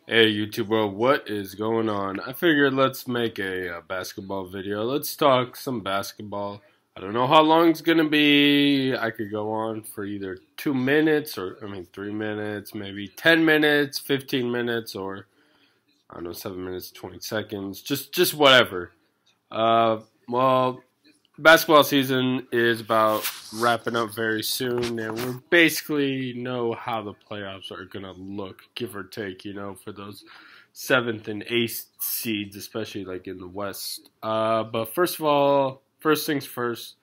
Hey YouTube world, what is going on? I figured let's make a basketball video. Let's talk some basketball. I don't know how long it's gonna be. I could go on for either 2 minutes or 3 minutes, maybe 10 minutes, 15 minutes, or I don't know, 7 minutes, 20 seconds. Just whatever. Well, basketball season is about wrapping up very soon, and we basically know how the playoffs are gonna look, give or take. For those seventh and eighth seeds, especially like in the West. But first of all, first things first,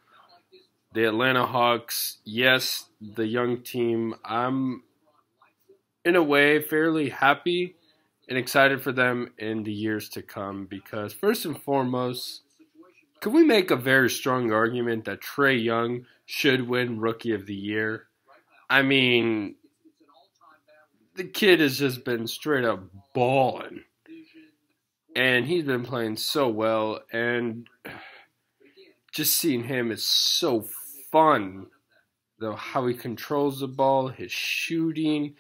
the Atlanta Hawks. Yes, the young team. I'm in a way fairly happy and excited for them in the years to come because first and foremost, can we make a very strong argument that Trae Young should win Rookie of the Year? I mean, the kid has just been straight up balling. And he's been playing so well. And just seeing him is so fun. Though how he controls the ball, his shooting,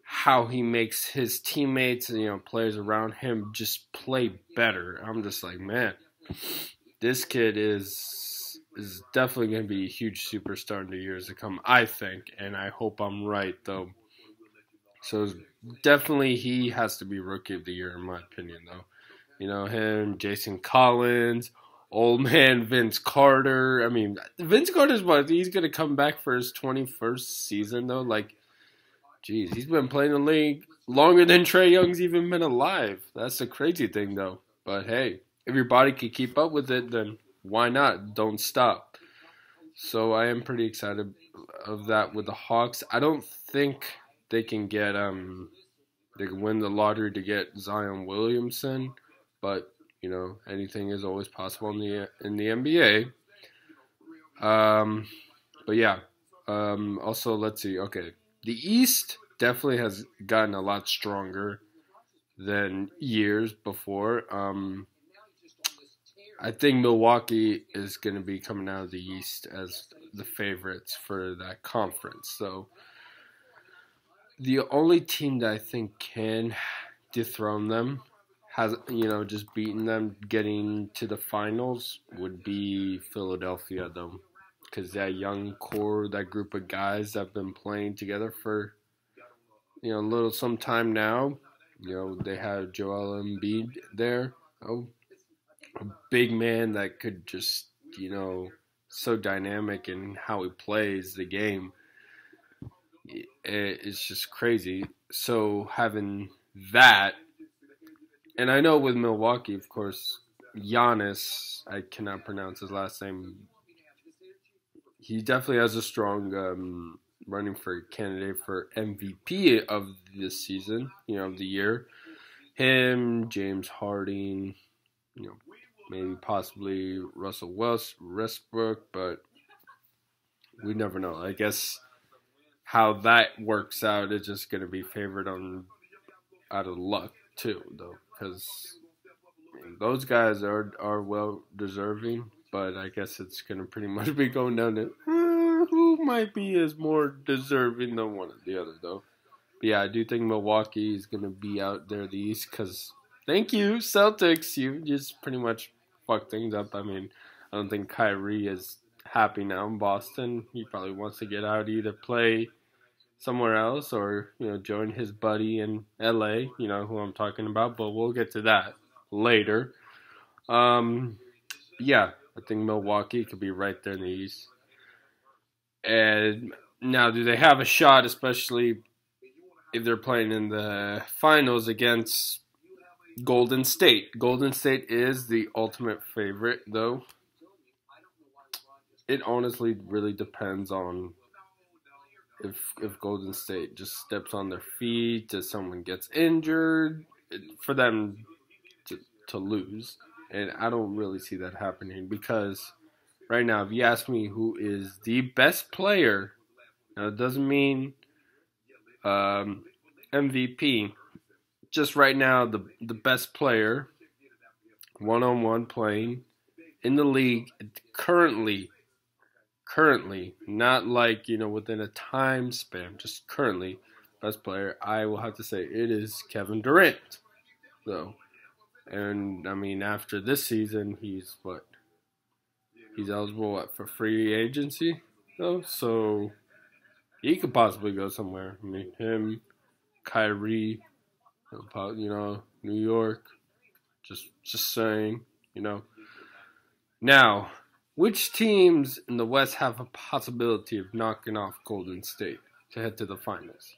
how he makes his teammates and players around him just play better. I'm just like, man, this kid is definitely going to be a huge superstar in the years to come, I think, and I hope I'm right, though. So definitely he has to be Rookie of the Year, in my opinion, though. Him, Jason Collins, old man Vince Carter. I mean, Vince Carter's what? He's going to come back for his 21st season, though? Like, geez, he's been playing the league longer than Trae Young's even been alive. That's the crazy thing, though. But hey, if your body can keep up with it, then why not? Don't stop. So I am pretty excited of that with the Hawks. I don't think they can get they can win the lottery to get Zion Williamson, but anything is always possible in the NBA. But yeah. Also, let's see. Okay, the East definitely has gotten a lot stronger than years before. I think Milwaukee is going to be coming out of the East as the favorites for that conference. So the only team that I think can dethrone them, has just beaten them, getting to the finals, would be Philadelphia, though, because that young core, that group of guys that have been playing together for a little some time now. They have Joel Embiid there. Oh, a big man that could just, so dynamic in how he plays the game. It's just crazy. So having that, and I know with Milwaukee, of course, Giannis, I cannot pronounce his last name. He definitely has a strong running for candidate for MVP of this season, of the year. Him, James Harden, maybe possibly Russell Westbrook, but we never know. I guess how that works out is just going to be favored out of luck too, though, because those guys are well deserving. But I guess it's going to pretty much be going down to who might be as more deserving than one or the other, though. But yeah, I do think Milwaukee is going to be out there the East because thank you, Celtics. You just pretty much fucked things up. I mean, I don't think Kyrie is happy now in Boston. He probably wants to get out, either play somewhere else or, join his buddy in LA, who I'm talking about. But we'll get to that later. Yeah, I think Milwaukee could be right there in the East. And now, do they have a shot, especially if they're playing in the finals against Golden State? Golden State is the ultimate favorite, though. It honestly really depends on if Golden State just steps on their feet, if someone gets injured, for them to lose. And I don't really see that happening because right now, if you ask me who is the best player, now it doesn't mean MVP. Just right now, the best player, one-on-one playing in the league currently, not like, within a time span, just currently, best player, I will have to say it is Kevin Durant, though. And I mean, after this season, he's what? He's eligible for free agency, though. So he could possibly go somewhere. I mean, him, Kyrie, New York. Just saying, you know. Now, which teams in the West have a possibility of knocking off Golden State to head to the finals?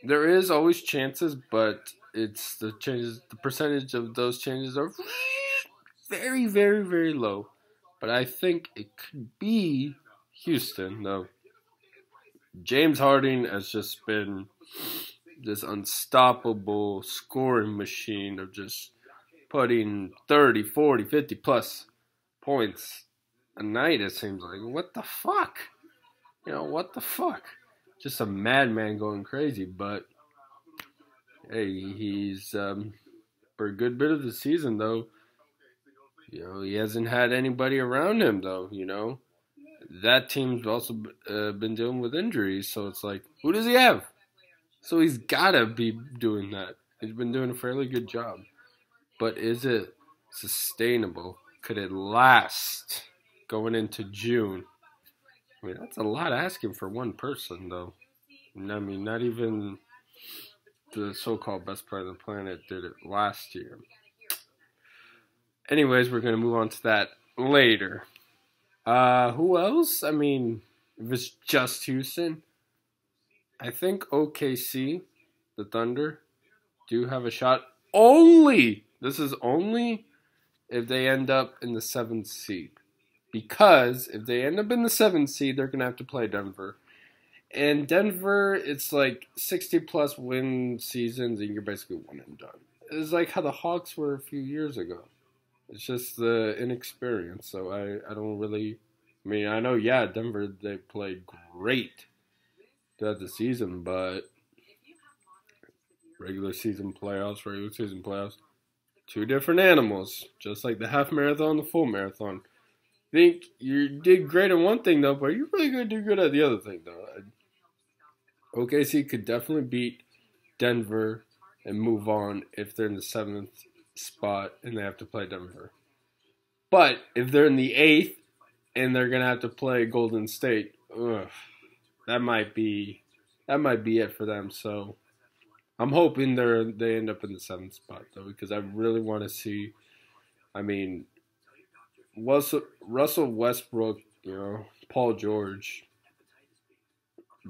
There is always chances, but it's the chances. The percentage of those changes are very, very, very low. But I think it could be Houston, though. James Harden has just been this unstoppable scoring machine of just putting 30, 40, 50 plus points a night, it seems like. What the fuck? What the fuck? Just a madman going crazy, but hey, he's for a good bit of the season, though. He hasn't had anybody around him, though, That team's also been dealing with injuries, so it's like, who does he have? So he's got to be doing that. He's been doing a fairly good job. But is it sustainable? Could it last going into June? I mean, that's a lot asking for one person, though. I mean, not even the so-called best player on the planet did it last year. Anyways, we're going to move on to that later. Who else? I mean, if it's just Houston, I think OKC, the Thunder, do have a shot. This is only if they end up in the 7th seed. Because if they end up in the 7th seed, they're going to have to play Denver. And Denver, it's like 60-plus win seasons, and you're basically one and done. It's like how the Hawks were a few years ago. It's just the inexperience. So I don't really... I mean, I know, Denver, they played great throughout the season, but regular season playoffs, two different animals. Just like the half marathon, the full marathon. I think you did great in one thing, though, but you're really going to do good at the other thing, though. OKC could definitely beat Denver and move on if they're in the 7th spot and they have to play Denver. But if they're in the 8th and they're going to have to play Golden State, that might be it for them. So I'm hoping they end up in the 7th spot, though, because I really want to see, I mean, Russell Westbrook, Paul George,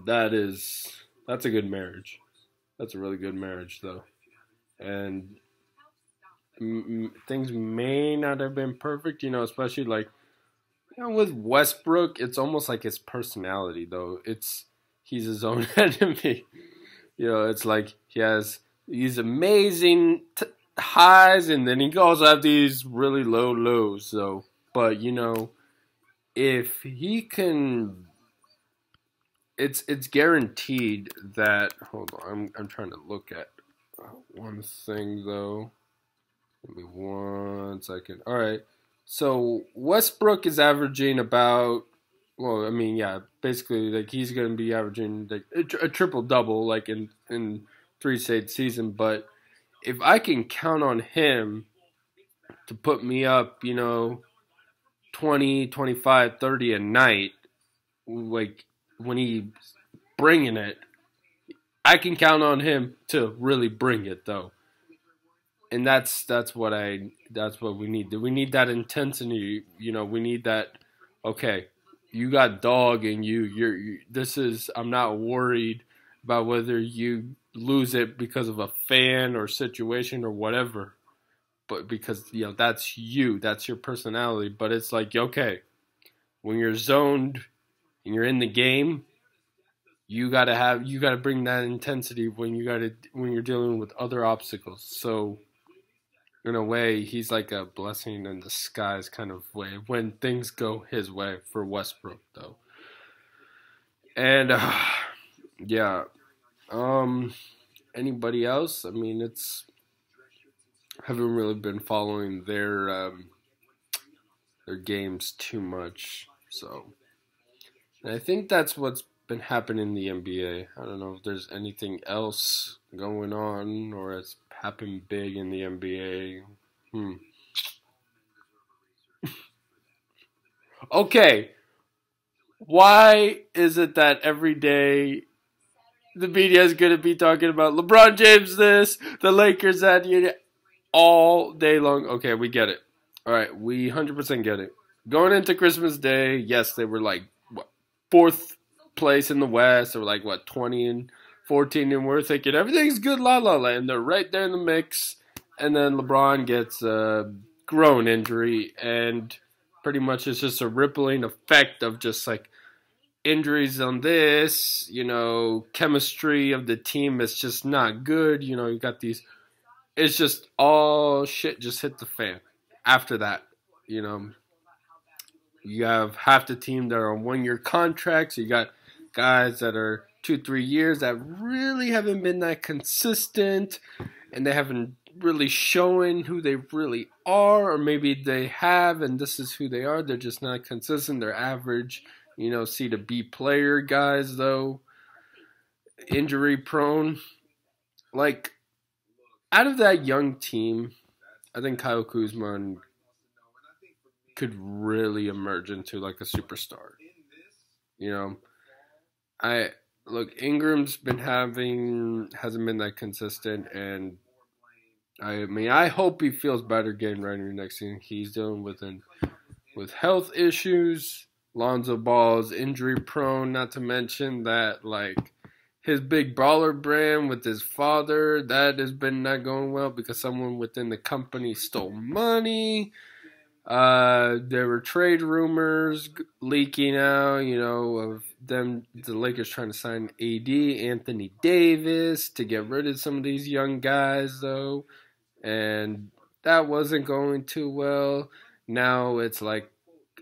that's a good marriage. That's a really good marriage, though. And things may not have been perfect, especially like, with Westbrook, it's almost like his personality, though. He's his own enemy. It's like he has these amazing highs, and then he also have these really low lows. So, but if he can, it's guaranteed that. Hold on, I'm trying to look at one thing though. Give me 1 second. All right. So Westbrook is averaging about, basically like he's going to be averaging like a triple-double like in 3 straight season. But if I can count on him to put me up, 20, 25, 30 a night, like when he's bringing it, I can count on him to really bring it, though. And that's what we need. We need that intensity. We need that. Okay, you got dog in you. I'm not worried about whether you lose it because of a fan or situation or whatever, but because that's you. That's your personality. But it's like, okay, when you're zoned and you're in the game, you gotta bring that intensity when you're dealing with other obstacles. So, in a way, he's like a blessing in disguise kind of way when things go his way for Westbrook, though. And anybody else? I mean, haven't really been following their games too much, so. And I think that's what's been happening in the NBA. I don't know if there's anything else going on or it's happened big in the NBA. Okay, why is it that every day the media is going to be talking about LeBron James this, the Lakers that, all day long? Okay, we get it. All right, we 100% get it. Going into Christmas Day, yes, they were like, what, fourth place in the West. They were like, what, 20 and 14, and we're thinking everything's good, la la la, and they're right there in the mix. And then LeBron gets a groin injury, and pretty much it's just a rippling effect of just like injuries on this, chemistry of the team is just not good. You got these, it's just all shit just hit the fan. After that, you have half the team that are on 1-year contracts. You got guys that are 2-3 years that really haven't been that consistent, and they haven't really shown who they really are, or maybe they have and this is who they are. They're just not consistent. They're average, C to B player guys, though, injury prone. Like, out of that young team, I think Kyle Kuzma could really emerge into like a superstar. Ingram's hasn't been that consistent, and I hope he feels better getting ready next season. He's dealing with health issues. Lonzo Ball's injury prone, not to mention that like his big baller brand with his father, that has been not going well because someone within the company stole money. There were trade rumors leaking out, of the Lakers trying to sign AD, Anthony Davis, to get rid of some of these young guys, though. And that wasn't going too well. Now it's like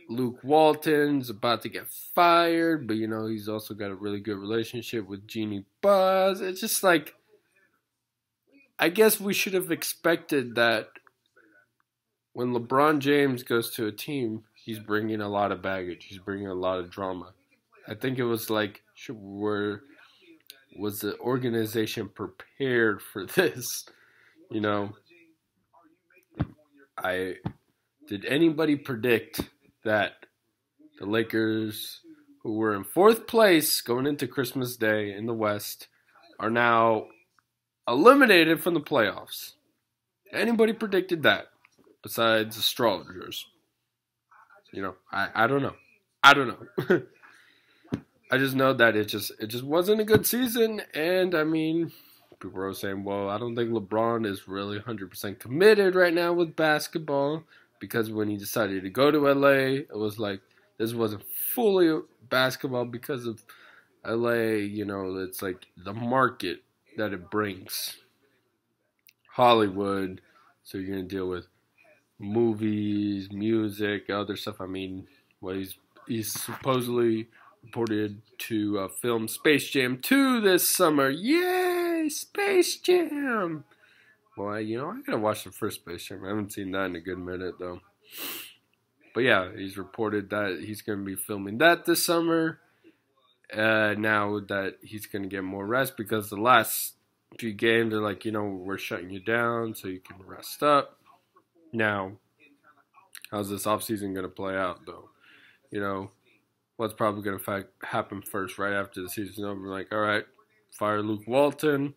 Luke Walton's about to get fired, but he's also got a really good relationship with Jeannie Buss. It's just like, I guess we should have expected that when LeBron James goes to a team, he's bringing a lot of baggage. He's bringing a lot of drama. I think it was like, was the organization prepared for this? Did anybody predict that the Lakers, who were in fourth place going into Christmas Day in the West, are now eliminated from the playoffs? Anybody predicted that besides astrologers? I don't know. I don't know. I just know that it just wasn't a good season, and I mean, people were saying, well, I don't think LeBron is really 100% committed right now with basketball, because when he decided to go to LA, it was like, this wasn't fully basketball because of LA, it's like the market that it brings. Hollywood, so you're going to deal with movies, music, other stuff. I mean, well, he's supposedly reported to film Space Jam 2 this summer. Yay, Space Jam! Well, I gotta watch the first Space Jam. I haven't seen that in a good minute, though. But yeah, he's reported that he's going to be filming that this summer. Now that he's going to get more rest, because the last few games, they're like, we're shutting you down so you can rest up. Now, how's this offseason going to play out, though? What's probably going to happen first right after the season's over? Like, all right, fire Luke Walton.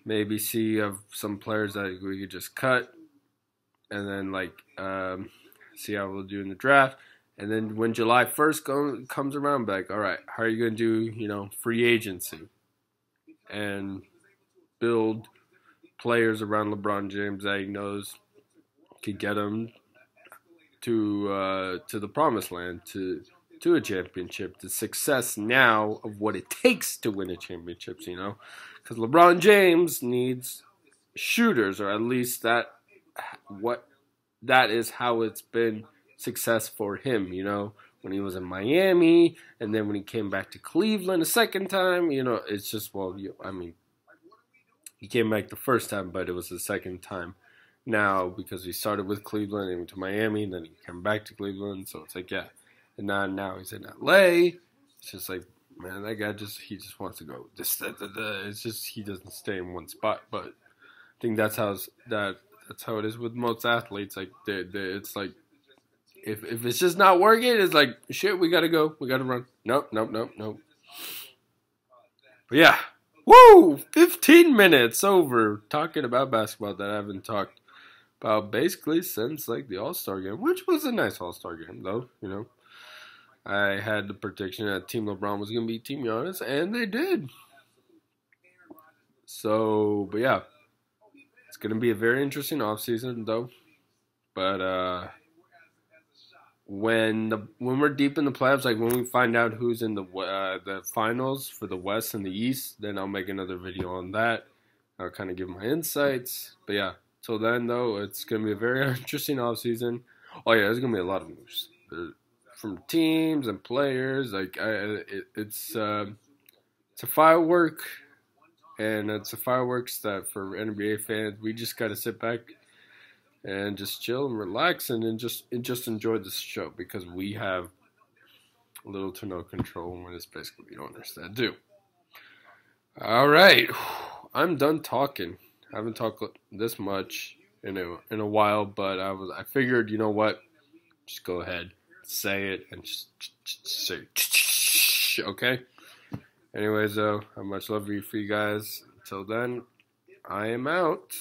Maybe see some players that we could just cut. And then, see how we'll do in the draft. And then when July 1st comes around, be like, all right, how are you going to do, free agency? And build players around LeBron James that he knows could get him to the promised land, to a championship, the success now of what it takes to win a championship, Because LeBron James needs shooters, or at least that is how it's been success for him, when he was in Miami, and then when he came back to Cleveland a second time, it's just, he came back the first time, but it was the second time now, because he started with Cleveland and went to Miami, and then he came back to Cleveland, so it's like, yeah. And now he's in LA, It's just like, man, that guy he just wants to go. It's just he doesn't stay in one spot. But I think that's how it is with most athletes. Like it's like if it's just not working, it's like shit. We gotta go. We gotta run. Nope. But yeah, woo! 15 minutes over talking about basketball that I haven't talked about basically since like the All-Star game, which was a nice All-Star game though. I had the prediction that Team LeBron was going to beat Team Giannis, and they did. So, but yeah, it's going to be a very interesting offseason, though. But when we're deep in the playoffs, like when we find out who's in the finals for the West and the East, then I'll make another video on that. I'll kind of give my insights. But yeah, till then, though, it's going to be a very interesting offseason. Oh, yeah, there's going to be a lot of moves. From teams and players, like it's a firework, and it's a fireworks that for NBA fans we just gotta sit back and just chill and relax and just enjoy this show because we have little to no control when it's basically the owners that do. All right, I'm done talking. I haven't talked this much in a while, but I figured, you know what, just go ahead. Say it and just say, okay? Anyways, though, I have much love for you guys. Until then, I am out.